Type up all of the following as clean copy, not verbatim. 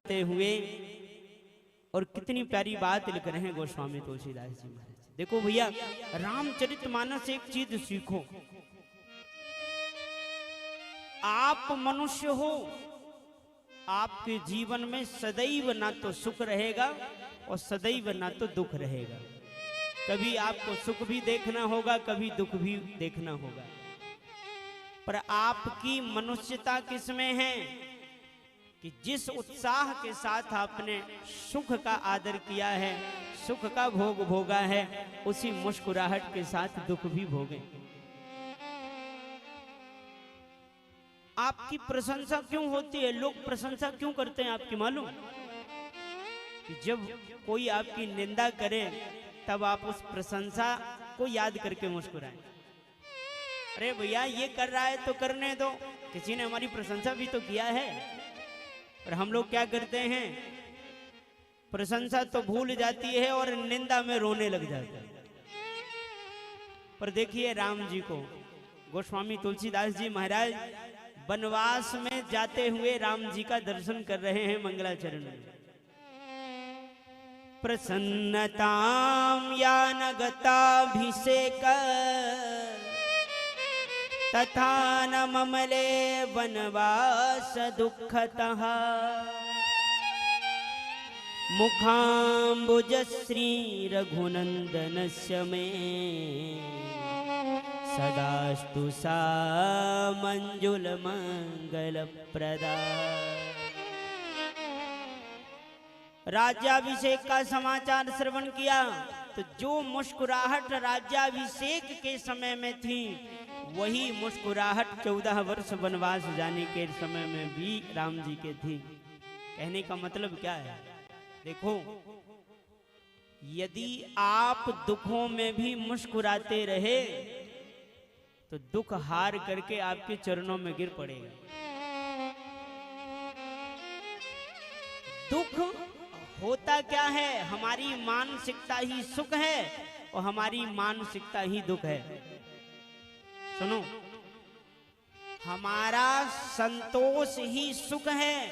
हुए और कितनी प्यारी बात लिख रहे हैं गोस्वामी तुलसीदास जी महाराज। देखो भैया, रामचरितमानस एक चीज सीखो। आप मनुष्य हो, आपके जीवन में सदैव ना तो सुख रहेगा और सदैव ना तो दुख रहेगा। कभी आपको सुख भी देखना होगा, कभी दुख भी देखना होगा। पर आपकी मनुष्यता किसमें है कि जिस उत्साह के साथ आपने सुख का आदर किया है, सुख का भोग भोगा है, उसी मुस्कुराहट के साथ दुख भी भोगे। आपकी प्रशंसा क्यों होती है, लोग प्रशंसा क्यों करते हैं आपकी मालूम? कि जब कोई आपकी निंदा करे तब आप उस प्रशंसा को याद करके मुस्कुराएं। अरे भैया, ये कर रहा है तो करने दो, किसी ने हमारी प्रशंसा भी तो किया है। और हम लोग क्या करते हैं, प्रशंसा तो भूल जाती है और निंदा में रोने लग जाते हैं। पर देखिए राम जी को, गोस्वामी तुलसीदास जी महाराज वनवास में जाते हुए राम जी का दर्शन कर रहे हैं मंगलाचरण में। प्रसन्नताम या नगताभिषेक तथा न ममले वनवास दुःखतः मुखाम्बुज श्री रघुनंदनस्य मे सदास्तु सा मंजुल मंगल प्रदा। राज्याभिषेक का समाचार श्रवण किया तो जो मुस्कुराहट राज्याभिषेक के समय में थी, वही मुस्कुराहट 14 वर्ष वनवास जाने के समय में भी राम जी के थी। कहने का मतलब क्या है? देखो, यदि आप दुखों में भी मुस्कुराते रहे तो दुख हार करके आपके चरणों में गिर पड़ेगा। दुख होता क्या है? हमारी मानसिकता ही सुख है और हमारी मानसिकता ही दुख है। सुनो, हमारा संतोष ही सुख है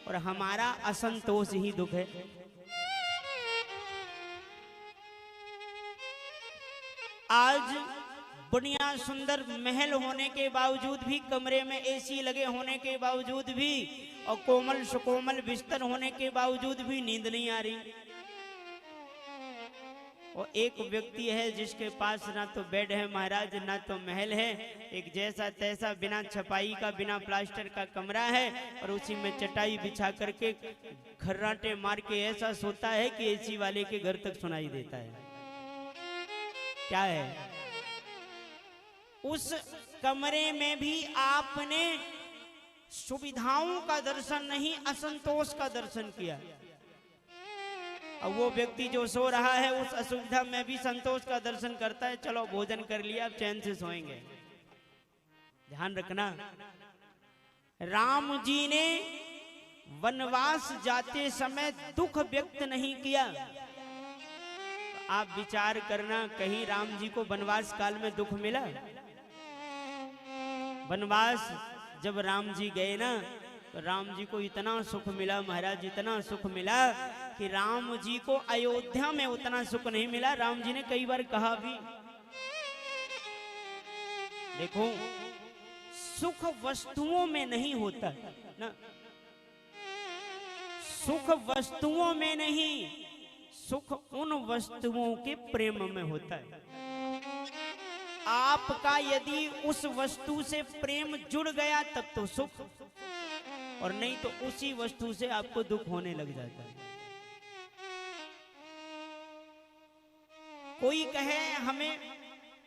और हमारा असंतोष ही दुख है। आज बढ़िया सुंदर महल होने के बावजूद भी, कमरे में एसी लगे होने के बावजूद भी और कोमल सुकोमल बिस्तर होने के बावजूद भी नींद नहीं आ रही। और एक व्यक्ति है जिसके पास ना तो बेड है महाराज, ना तो महल है, एक जैसा तैसा बिना छपाई का, बिना प्लास्टर का कमरा है और उसी में चटाई बिछा करके खर्राटे मार के ऐसा सोता है कि एसी वाले के घर तक सुनाई देता है। क्या है? उस कमरे में भी आपने सुविधाओं का दर्शन नहीं, असंतोष का दर्शन किया। और वो व्यक्ति जो सो रहा है उस असुविधा में भी संतोष का दर्शन करता है। चलो भोजन कर लिया, अब चैन से सोएंगे। ध्यान रखना, राम जी ने वनवास जाते समय दुख व्यक्त नहीं किया। आप विचार करना, कहीं राम जी को वनवास काल में दुख मिला? वनवास जब राम जी गए ना, तो राम जी को इतना सुख मिला महाराज, इतना सुख मिला कि राम जी को अयोध्या में उतना सुख नहीं मिला। राम जी ने कई बार कहा भी, देखो सुख वस्तुओं में नहीं होता ना, सुख वस्तुओं में नहीं, सुख उन वस्तुओं के प्रेम में होता है। आपका यदि उस वस्तु से प्रेम जुड़ गया तब तो सुख, और नहीं तो उसी वस्तु से आपको दुख होने लग जाता है। कोई कहे हमें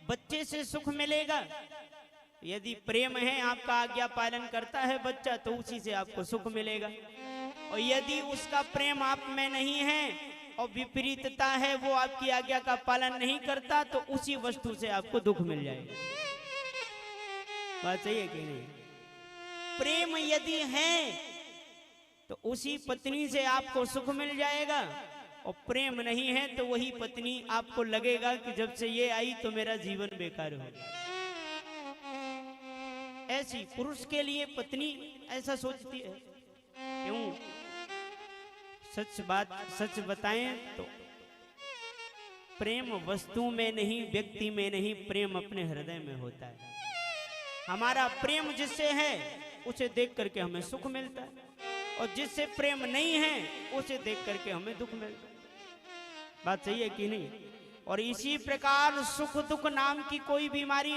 बच्चे से सुख मिलेगा, यदि प्रेम है, आपका आज्ञा पालन करता है बच्चा, तो उसी से आपको सुख मिलेगा। और यदि उसका प्रेम आप में नहीं है और विपरीतता है, वो आपकी आज्ञा का पालन नहीं करता, तो उसी वस्तु से आपको दुख मिल जाएगा। बात सही है कि नहीं? प्रेम यदि है तो उसी पत्नी से आपको सुख मिल जाएगा, और प्रेम नहीं है तो वही पत्नी आपको लगेगा कि जब से ये आई तो मेरा जीवन बेकार हो गया। ऐसी पुरुष के लिए पत्नी ऐसा सोचती है। क्यों? सच बात सच बताएं तो प्रेम वस्तु में नहीं, व्यक्ति में नहीं, प्रेम अपने हृदय में होता है। हमारा प्रेम जिससे है उसे देख करके हमें सुख मिलता है, और जिससे प्रेम नहीं है उसे देख करके हमें दुख मिलता है। बात सही है कि नहीं? और इसी प्रकार सुख दुख नाम की कोई बीमारी